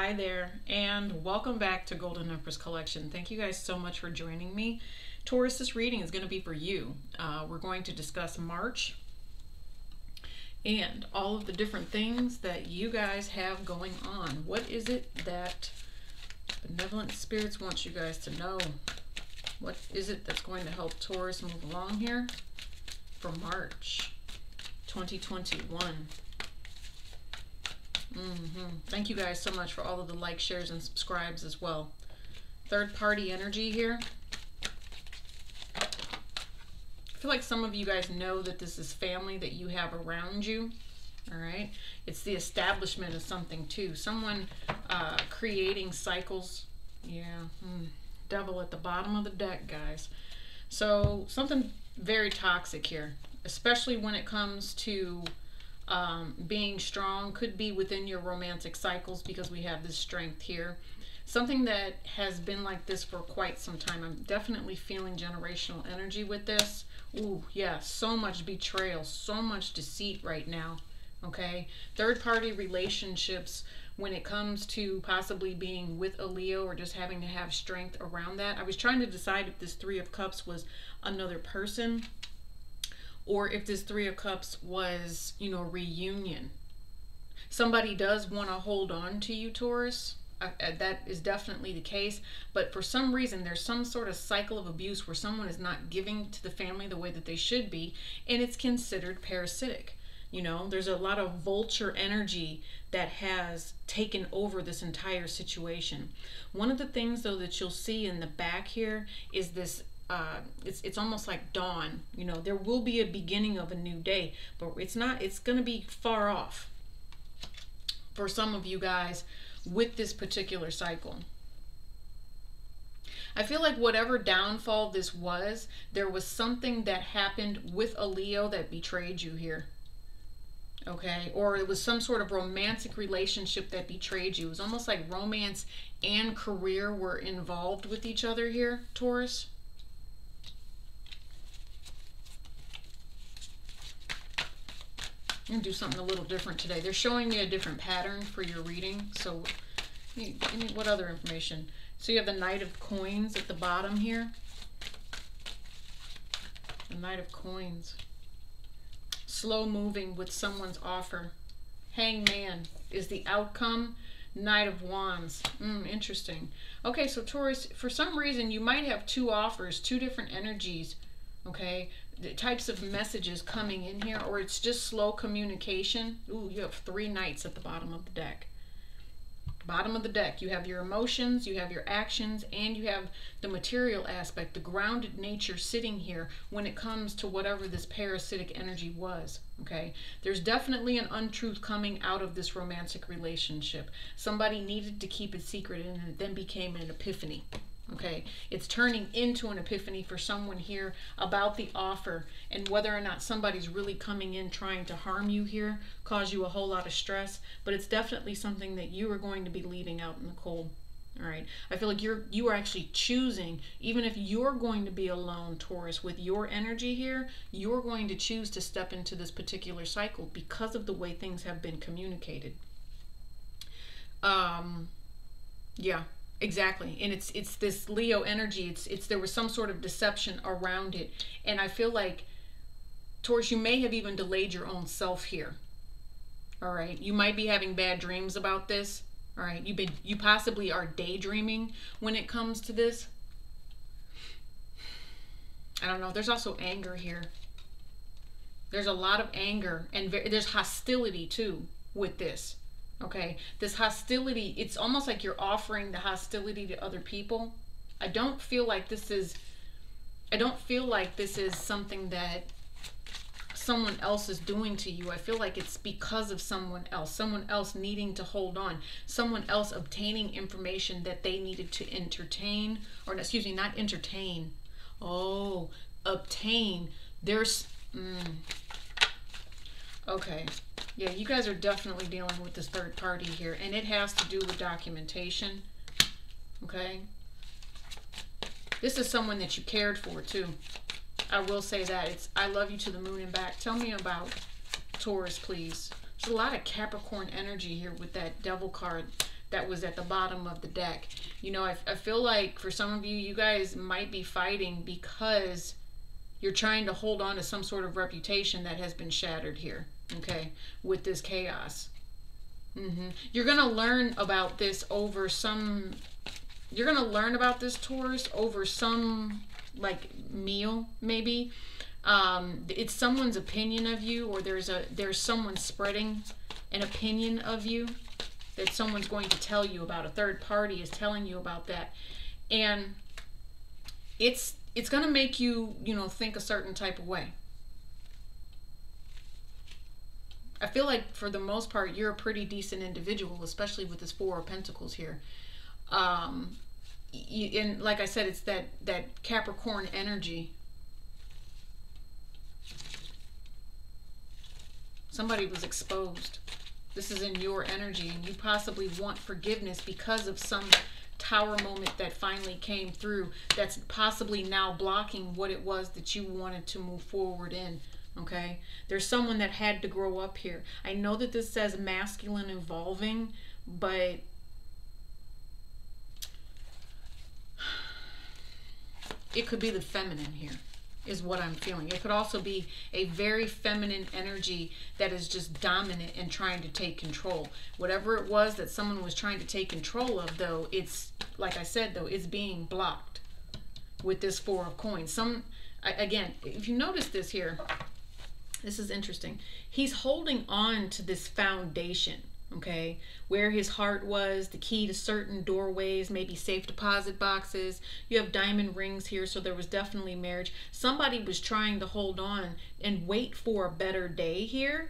Hi there, and welcome back to Golden Empress Collection. Thank you guys so much for joining me. Taurus, this reading is going to be for you. We're going to discuss March and all of the different things that you guys have going on. What is it that benevolent spirits want you guys to know? What is it that's going to help Taurus move along here for March 2021? Thank you guys so much for all of the likes, shares, and subscribes as well. Third party energy here. I feel like some of you guys know that this is family that you have around you. All right. It's the establishment of something too. Someone creating cycles. Yeah. Devil at the bottom of the deck, guys. So something very toxic here, especially when it comes to being strong. Could be within your romantic cycles because we have this strength here. Something that has been like this for quite some time. I'm definitely feeling generational energy with this. Ooh, yeah, so much betrayal, so much deceit right now. Okay, third party relationships when it comes to possibly being with a Leo or just having to have strength around that. I was trying to decide if this Three of Cups was another person, or if this Three of Cups was, you know, reunion. Somebody does want to hold on to you, Taurus. That is definitely the case. But for some reason, there's some sort of cycle of abuse where someone is not giving to the family the way that they should be. And it's considered parasitic. You know, there's a lot of vulture energy that has taken over this entire situation. One of the things, though, that you'll see in the back here is this it's almost like dawn. You know, there will be a beginning of a new day, but it's going to be far off for some of you guys with this particular cycle. I feel like whatever downfall this was, there was something that happened with a Leo that betrayed you here. Okay, or it was some sort of romantic relationship that betrayed you. It was almost like romance and career were involved with each other here, Taurus. I'm going to do something a little different today. They're showing me a different pattern for your reading. So, what other information? So you have the Knight of Coins at the bottom here. The Knight of Coins. Slow moving with someone's offer. Hangman is the outcome. Knight of Wands. Interesting. Okay, so Taurus, for some reason, you might have two offers, two different energies. Okay, the types of messages coming in here, or it's just slow communication. Ooh, you have three knights at the bottom of the deck. Bottom of the deck, you have your emotions, you have your actions, and you have the material aspect, the grounded nature sitting here when it comes to whatever this parasitic energy was. Okay, there's definitely an untruth coming out of this romantic relationship. Somebody needed to keep it secret, and it then became an epiphany. Okay, it's turning into an epiphany for someone here about the offer and whether or not somebody's really coming in trying to harm you here, cause you a whole lot of stress. But it's definitely something that you are going to be leaving out in the cold. All right, I feel like you are actually choosing, even if you're going to be alone, Taurus, with your energy here, you're going to choose to step into this particular cycle because of the way things have been communicated. Yeah. Exactly, and it's this Leo energy. It's there was some sort of deception around it, and I feel like, Taurus, you may have even delayed your own self here. All right, you might be having bad dreams about this. All right, you possibly are daydreaming when it comes to this. I don't know. There's also anger here. There's a lot of anger, and there's hostility too with this. Okay, this hostility, it's almost like you're offering the hostility to other people. I don't feel like this is something that someone else is doing to you. I feel like it's because of someone else needing to hold on, someone else obtaining information that they needed to entertain, or excuse me, not entertain. Oh, obtain. There's, okay. Yeah, you guys are definitely dealing with this third party here, and it has to do with documentation. Okay? This is someone that you cared for, too. I will say that. It's I love you to the moon and back. Tell me about Taurus, please. There's a lot of Capricorn energy here with that Devil card. that was at the bottom of the deck. You know, I feel like for some of you, you guys might be fighting because you're trying to hold on to some sort of reputation that has been shattered here, okay, with this chaos. You're going to learn about this over some, you're going to learn about this, Taurus, over some, like, meal, maybe. It's someone's opinion of you, or there's someone spreading an opinion of you that someone's going to tell you about. A third party is telling you about that. And it's going to make you, you know, think a certain type of way. I feel like for the most part, you're a pretty decent individual, especially with this Four of Pentacles here. And like I said, it's that Capricorn energy. Somebody was exposed. This is in your energy, and you possibly want forgiveness because of some Tower moment that finally came through that's possibly now blocking what it was that you wanted to move forward in. Okay, there's someone that had to grow up here. I know that this says masculine evolving, but it could be the feminine here, is what I'm feeling. It could also be a very feminine energy that is just dominant and trying to take control. Whatever it was that someone was trying to take control of, though, it's, like I said, though, it's being blocked with this Four of Coins. Again, if you notice this here, this is interesting. He's holding on to this foundation, okay, where his heart was, the key to certain doorways, maybe safe deposit boxes. You have diamond rings here, so there was definitely marriage. Somebody was trying to hold on and wait for a better day here,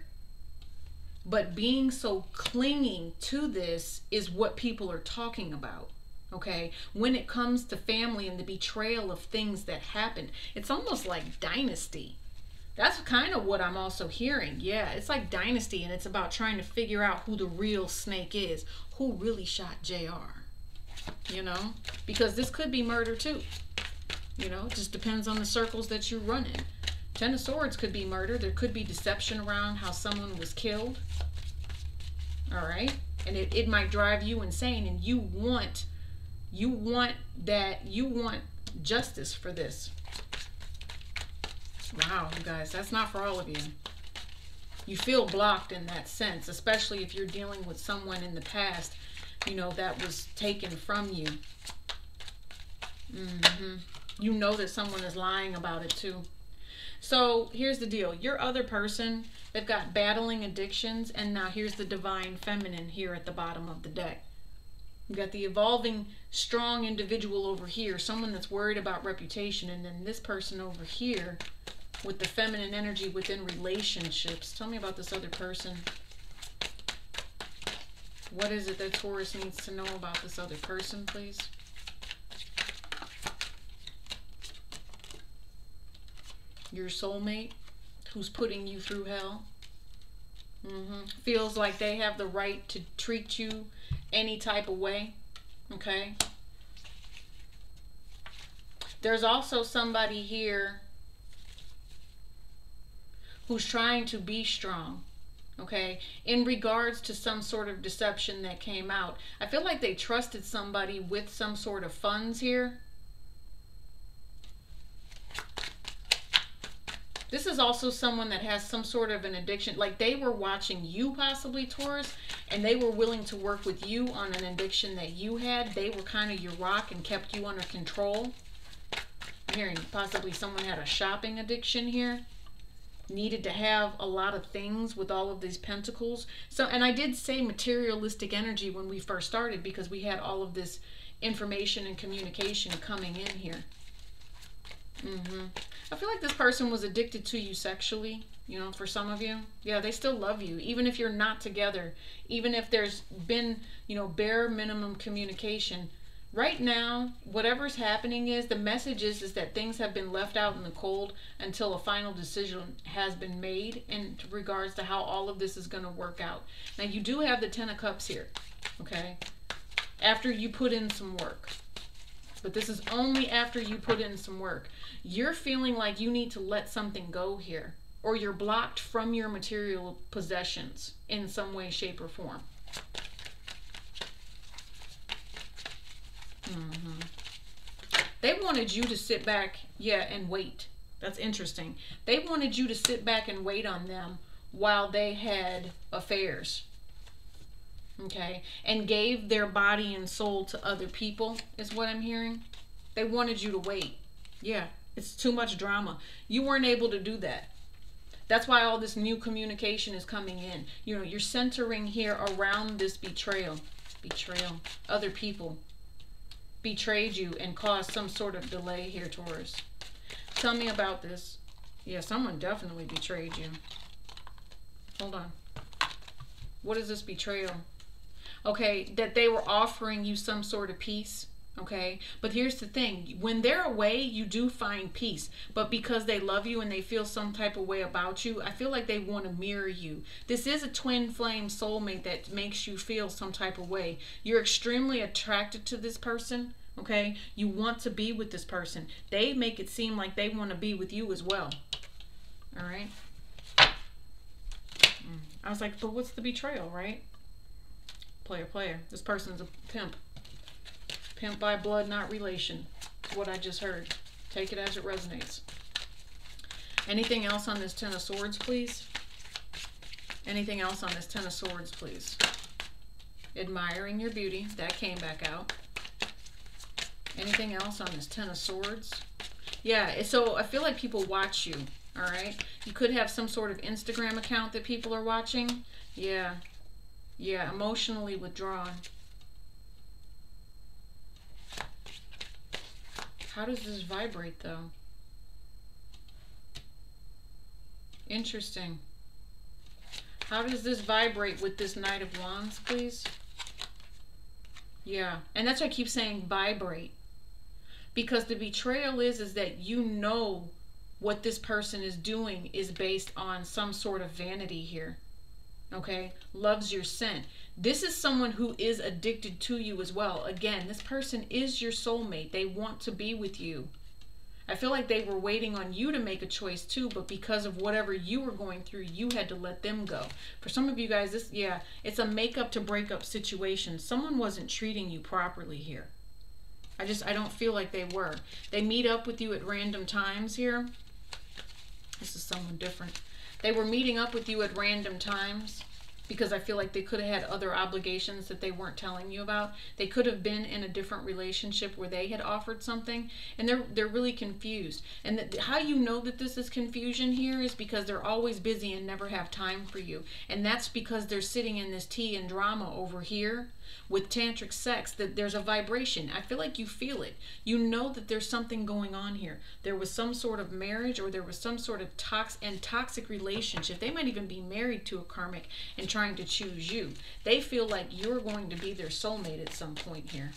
but being so clinging to this is what people are talking about. Okay, when it comes to family and the betrayal of things that happened, it's almost like dynasty. That's kind of what I'm also hearing. Yeah, it's like dynasty, and it's about trying to figure out who the real snake is. Who really shot JR? You know? Because this could be murder too. You know, it just depends on the circles that you run in. Ten of Swords could be murder. There could be deception around how someone was killed. All right? And it might drive you insane, and you want justice for this. Wow, you guys, that's not for all of you. You feel blocked in that sense, especially if you're dealing with someone in the past, you know, that was taken from you. You know that someone is lying about it too. So here's the deal. Your other person, they've got battling addictions, and now here's the divine feminine here at the bottom of the deck. You got the evolving, strong individual over here, someone that's worried about reputation, and then this person over here with the feminine energy within relationships. Tell me about this other person. What is it that Taurus needs to know about this other person, please? Your soulmate who's putting you through hell. Feels like they have the right to treat you any type of way. Okay. There's also somebody here who's trying to be strong, okay, in regards to some sort of deception that came out. I feel like they trusted somebody with some sort of funds here. This is also someone that has some sort of an addiction. Like they were watching you possibly, Taurus, and they were willing to work with you on an addiction that you had. They were kind of your rock and kept you under control. I'm hearing possibly someone had a shopping addiction here. Needed to have a lot of things with all of these pentacles. So, and I did say materialistic energy when we first started because we had all of this information and communication coming in here. I feel like this person was addicted to you sexually, you know, for some of you. Yeah, they still love you, even if you're not together, even if there's been, you know, bare minimum communication. Right now, whatever's happening is, the message is that things have been left out in the cold until a final decision has been made in regards to how all of this is going to work out. Now, you do have the Ten of Cups here, okay, after you put in some work. But this is only after you put in some work. You're feeling like you need to let something go here, or you're blocked from your material possessions in some way, shape, or form. Mm-hmm. They wanted you to sit back, yeah, and wait. That's interesting. They wanted you to sit back and wait on them while they had affairs. Okay? And gave their body and soul to other people, is what I'm hearing. They wanted you to wait. Yeah, it's too much drama. You weren't able to do that. That's why all this new communication is coming in. You know, you're centering here around this betrayal. Betrayal. Other people betrayed you and caused some sort of delay here, Taurus. Tell me about this. Yeah, someone definitely betrayed you. Hold on. What is this betrayal? Okay, that they were offering you some sort of peace. Okay, but here's the thing. When they're away, you do find peace. But because they love you and they feel some type of way about you, I feel like they want to mirror you. This is a twin flame soulmate that makes you feel some type of way. You're extremely attracted to this person. Okay, you want to be with this person. They make it seem like they want to be with you as well. All right. I was like, but what's the betrayal, right? Player. This person's a pimp. Pimp by blood, not relation. What I just heard. Take it as it resonates. Anything else on this Ten of Swords, please? Anything else on this Ten of Swords, please? Admiring your beauty. That came back out. Anything else on this Ten of Swords? Yeah, so I feel like people watch you, all right? You could have some sort of Instagram account that people are watching. Yeah, emotionally withdrawn. How does this vibrate, though? Interesting. How does this vibrate with this Knight of Wands, please? Yeah, and that's why I keep saying vibrate. Because the betrayal is that you know what this person is doing is based on some sort of vanity here. Okay? Loves your scent. This is someone who is addicted to you as well. Again, this person is your soulmate. They want to be with you. I feel like they were waiting on you to make a choice too, but because of whatever you were going through, you had to let them go. For some of you guys, this, yeah, it's a makeup to breakup situation. Someone wasn't treating you properly here. I don't feel like they were. They meet up with you at random times here. This is someone different. They were meeting up with you at random times because I feel like they could have had other obligations that they weren't telling you about. They could have been in a different relationship where they had offered something, and they're really confused. And how you know that this is confusion here is because they're always busy and never have time for you. And that's because they're sitting in this tea and drama over here with tantric sex, that there's a vibration. I feel like you feel it. You know that there's something going on here. There was some sort of marriage, or there was some sort of toxic relationship. They might even be married to a karmic and trying to choose you. They feel like you're going to be their soulmate at some point here.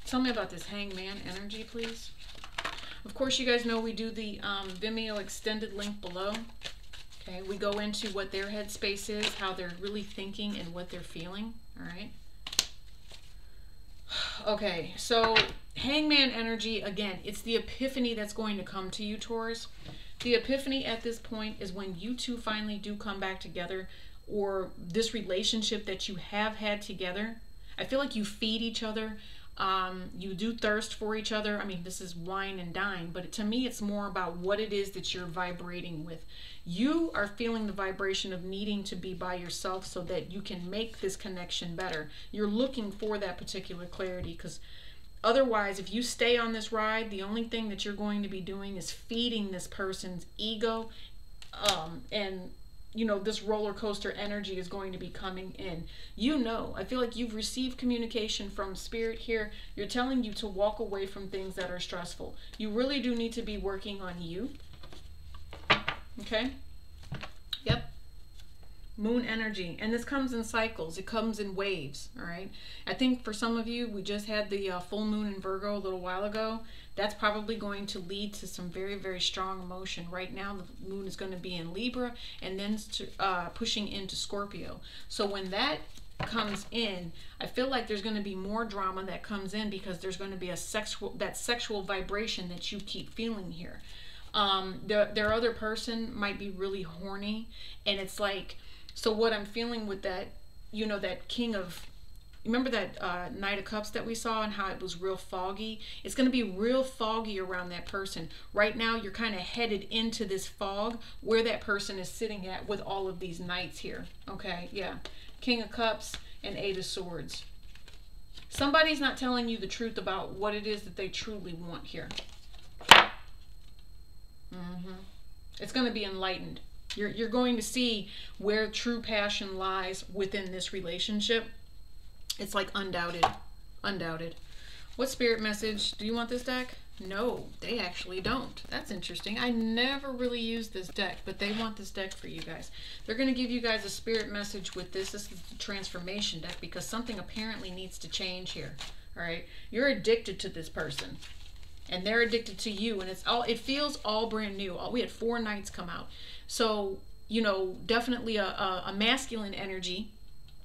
Tell me about this Hangman energy, please. Of course, you guys know we do the Vimeo extended link below. Okay, we go into what their headspace is, how they're really thinking, and what they're feeling. All right. Okay, so Hangman energy, again, it's the epiphany that's going to come to you, Taurus. The epiphany at this point is when you two finally do come back together, or this relationship that you have had together. I feel like you feed each other. You do thirst for each other. I mean, this is wine and dine, but to me, it's more about what it is that you're vibrating with. You are feeling the vibration of needing to be by yourself so that you can make this connection better. You're looking for that particular clarity, because otherwise, if you stay on this ride, the only thing that you're going to be doing is feeding this person's ego, and you know, this roller coaster energy is going to be coming in. You know, I feel like you've received communication from spirit here. You're telling you to walk away from things that are stressful. You really do need to be working on you. Okay? Yep. Moon energy. And this comes in cycles. It comes in waves. All right? I think for some of you, we just had the full moon in Virgo a little while ago. That's probably going to lead to some very, very strong emotion. Right now, the moon is going to be in Libra and then pushing into Scorpio. So when that comes in, I feel like there's going to be more drama that comes in, because there's going to be that sexual vibration that you keep feeling here. Their other person might be really horny, and it's like, so what I'm feeling with that, you know, that King of remember that Knight of Cups that we saw and how it was real foggy? It's going to be real foggy around that person. Right now, you're kind of headed into this fog where that person is sitting at with all of these knights here. Okay, yeah. King of Cups and Eight of Swords. Somebody's not telling you the truth about what it is that they truly want here. It's going to be enlightened. You're going to see where true passion lies within this relationship. It's like undoubted. Undoubted. What spirit message? Do you want this deck? No, they actually don't. That's interesting. I never really used this deck, but they want this deck for you guys. They're going to give you guys a spirit message with this. This is the transformation deck because something apparently needs to change here. All right? You're addicted to this person. And they're addicted to you, and it feels all brand new. We had 4 knights come out. So, you know, definitely a masculine energy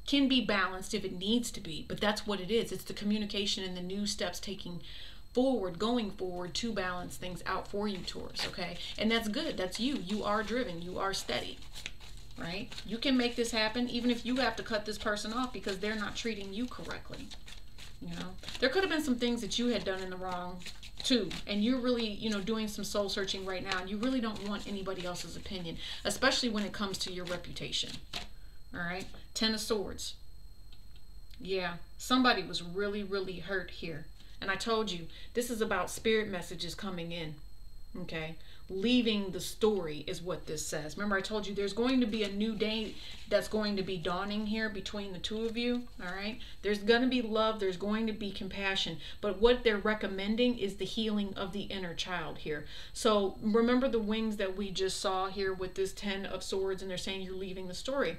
can be balanced if it needs to be, but that's what it is. It's the communication and the new steps taking forward, going forward to balance things out for you, Taurus, okay? And that's good. That's you. You are driven. You are steady, right? You can make this happen even if you have to cut this person off because they're not treating you correctly, you know? There could have been some things that you had done in the wrong too, and you're really, you know, doing some soul searching right now, and you really don't want anybody else's opinion, especially when it comes to your reputation. All right, 10 of Swords. Yeah, somebody was really, really hurt here, and I told you this is about spirit messages coming in. Okay, leaving the story is what this says. Remember I told you there's going to be a new day that's going to be dawning here between the two of you. All right, there's going to be love, there's going to be compassion, but what they're recommending is the healing of the inner child here. So remember the wings that we just saw here with this 10 of Swords, and they're saying you're leaving the story.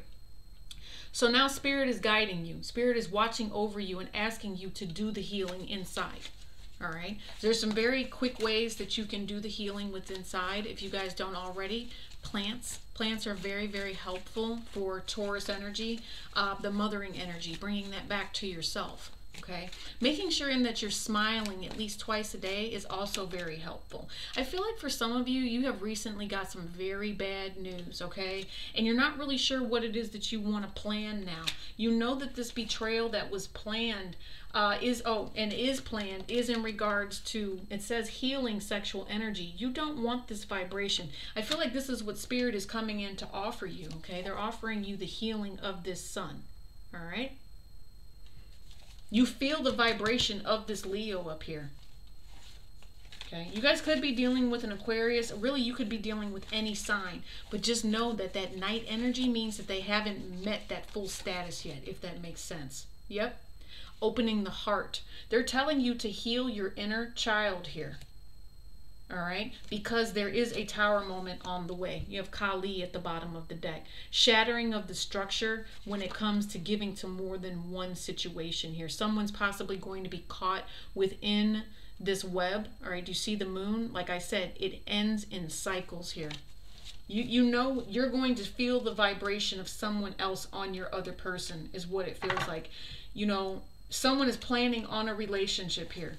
So now Spirit is guiding you. Spirit is watching over you and asking you to do the healing inside. All right, there's some very quick ways that you can do the healing with inside if you guys don't already. Plants are very, very helpful for Taurus energy, the mothering energy, bringing that back to yourself. Okay, making sure that you're smiling at least twice a day is also very helpful. I feel like for some of you, you have recently got some very bad news, okay? And you're not really sure what it is that you want to plan now. You know that this betrayal that was planned is in regards to, it says healing sexual energy. You don't want this vibration. I feel like this is what Spirit is coming in to offer you, okay? They're offering you the healing of this sun, all right? You feel the vibration of this Leo up here. Okay, you guys could be dealing with an Aquarius. Really, you could be dealing with any sign. But just know that that night energy means that they haven't met that full status yet, if that makes sense. Yep. Opening the heart. They're telling you to heal your inner child here. All right, because there is a tower moment on the way. You have Kali at the bottom of the deck. Shattering of the structure when it comes to giving to more than one situation here. Someone's possibly going to be caught within this web. All right, do you see the moon? Like I said, it ends in cycles here. You know you're going to feel the vibration of someone else on your other person is what it feels like. You know, someone is planning on a relationship here.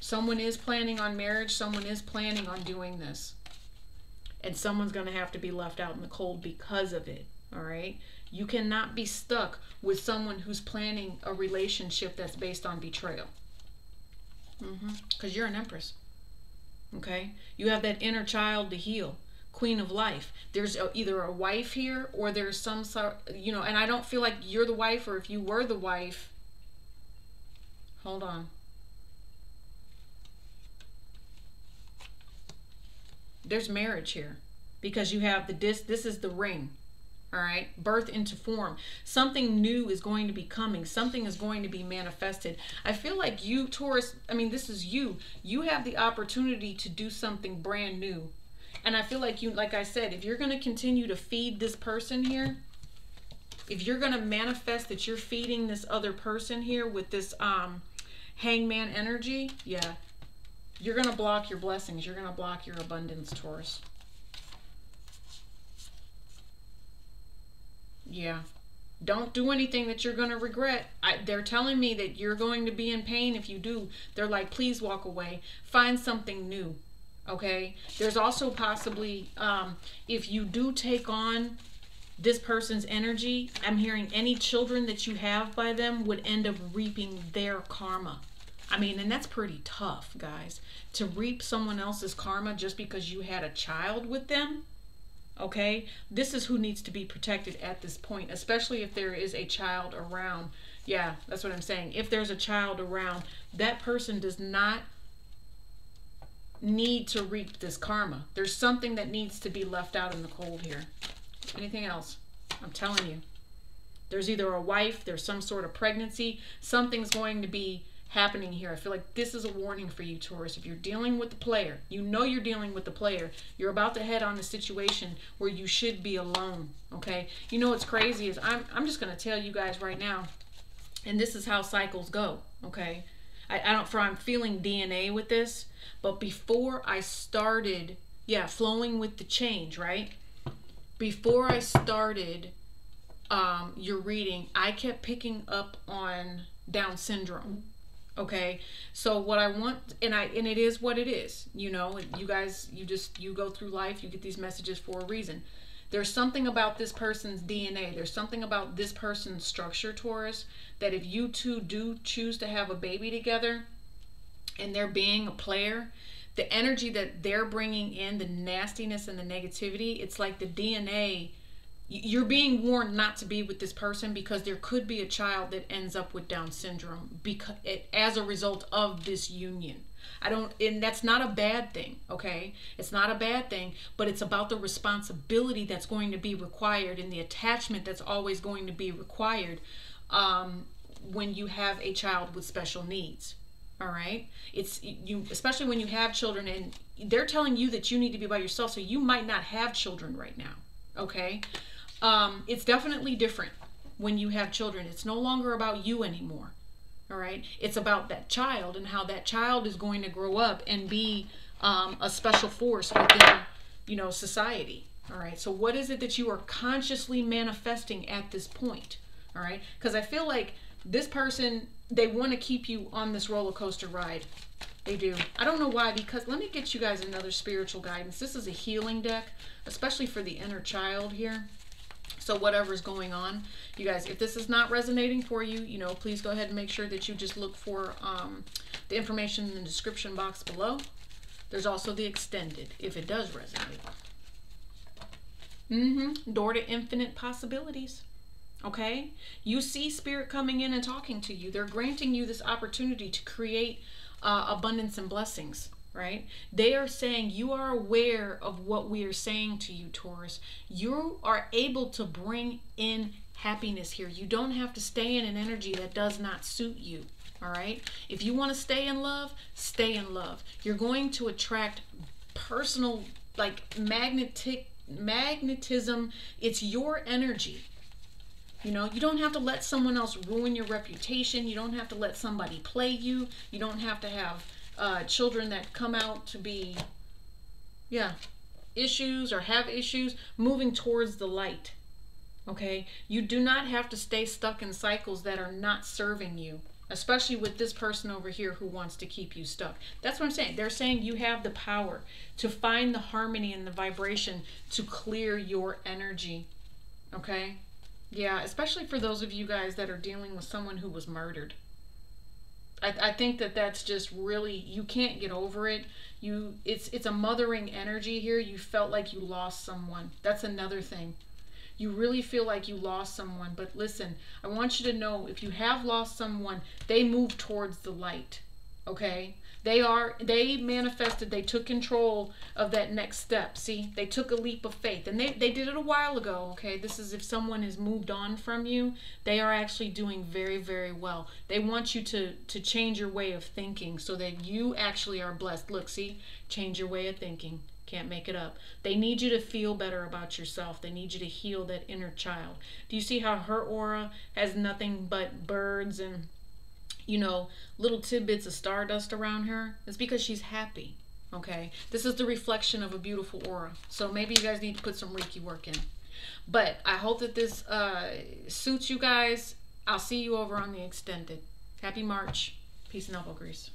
Someone is planning on marriage. Someone is planning on doing this. And someone's going to have to be left out in the cold because of it. All right? You cannot be stuck with someone who's planning a relationship that's based on betrayal. Because you're an Empress. Okay? You have that inner child to heal. Queen of Life. There's either a wife here or there's some sort, you know, and I don't feel like you're the wife, or if you were the wife. Hold on. There's marriage here because you have this is the ring. All right, birth into form. Something new is going to be coming. Something is going to be manifested. I feel like you, Taurus, I mean, this is you. You have the opportunity to do something brand new. And I feel like you, like I said, if you're going to continue to feed this person here, if you're going to manifest that you're feeding this other person here with this hangman energy, yeah, you're going to block your blessings. You're going to block your abundance, Taurus. Yeah. Don't do anything that you're going to regret. They're telling me that you're going to be in pain if you do. They're like, please walk away. Find something new. Okay? There's also possibly, if you do take on this person's energy, I'm hearing any children that you have by them would end up reaping their karma. I mean, and that's pretty tough, guys, to reap someone else's karma just because you had a child with them. Okay, this is who needs to be protected at this point, especially if there is a child around. Yeah, that's what I'm saying. If there's a child around, that person does not need to reap this karma. There's something that needs to be left out in the cold here. Anything else? I'm telling you. There's either a wife, there's some sort of pregnancy, something's going to be happening here. I feel like this is a warning for you, Taurus. If you're dealing with the player, you know you're dealing with the player. You're about to head on a situation where you should be alone, okay? You know what's crazy is I'm just going to tell you guys right now, and this is how cycles go, okay? I'm feeling DNA with this, but before I started, flowing with the change, right? Before I started your reading, I kept picking up on Down syndrome. Okay, so what I want, and it is what it is, you know, you guys, you go through life, you get these messages for a reason. There's something about this person's DNA, there's something about this person's structure, Taurus, that if you two do choose to have a baby together and they're being a player, the energy that they're bringing in, the nastiness and the negativity, it's like the DNA. You're being warned not to be with this person because there could be a child that ends up with Down syndrome as a result of this union. And that's not a bad thing, okay? It's not a bad thing, but it's about the responsibility that's going to be required and the attachment that's always going to be required when you have a child with special needs. All right, especially when you have children and they're telling you that you need to be by yourself, so you might not have children right now. Okay, it's definitely different when you have children. It's no longer about you anymore. All right, it's about that child and how that child is going to grow up and be a special force within, you know, society. All right, so what is it that you are consciously manifesting at this point? All right, because I feel like this person, they want to keep you on this roller coaster ride. They do. I don't know why, because let me get you guys another spiritual guidance. This is a healing deck, especially for the inner child here. So whatever's going on, you guys, if this is not resonating for you, you know, please go ahead and make sure that you just look for the information in the description box below. There's also the extended, if it does resonate. Door to infinite possibilities. Okay, you see spirit coming in and talking to you. They're granting you this opportunity to create abundance and blessings, right? They are saying you are aware of what we are saying to you, Taurus. You are able to bring in happiness here. You don't have to stay in an energy that does not suit you, all right? If you want to stay in love, stay in love. You're going to attract personal, like magnetism. It's your energy. You know, you don't have to let someone else ruin your reputation. You don't have to let somebody play you. You don't have to have children that come out to be, issues or have issues. Moving towards the light, okay? You do not have to stay stuck in cycles that are not serving you, especially with this person over here who wants to keep you stuck. That's what I'm saying. They're saying you have the power to find the harmony and the vibration to clear your energy, okay? Yeah, especially for those of you guys that are dealing with someone who was murdered. I think that that's just really, you can't get over it. It's a mothering energy here. You felt like you lost someone. That's another thing. You really feel like you lost someone. But listen, I want you to know, if you have lost someone, they move towards the light. Okay? They manifested, they took control of that next step. See, they took a leap of faith, and they did it a while ago. Okay, this is if someone has moved on from you, they are actually doing very, very well. They want you to change your way of thinking so that you actually are blessed. Look, see, change your way of thinking. Can't make it up. They need you to feel better about yourself. They need you to heal that inner child. Do you see how her aura has nothing but birds and, you know, little tidbits of stardust around her? It's because she's happy, okay? This is the reflection of a beautiful aura. So maybe you guys need to put some Reiki work in. But I hope that this suits you guys. I'll see you over on the extended. Happy March. Peace and elbow grease.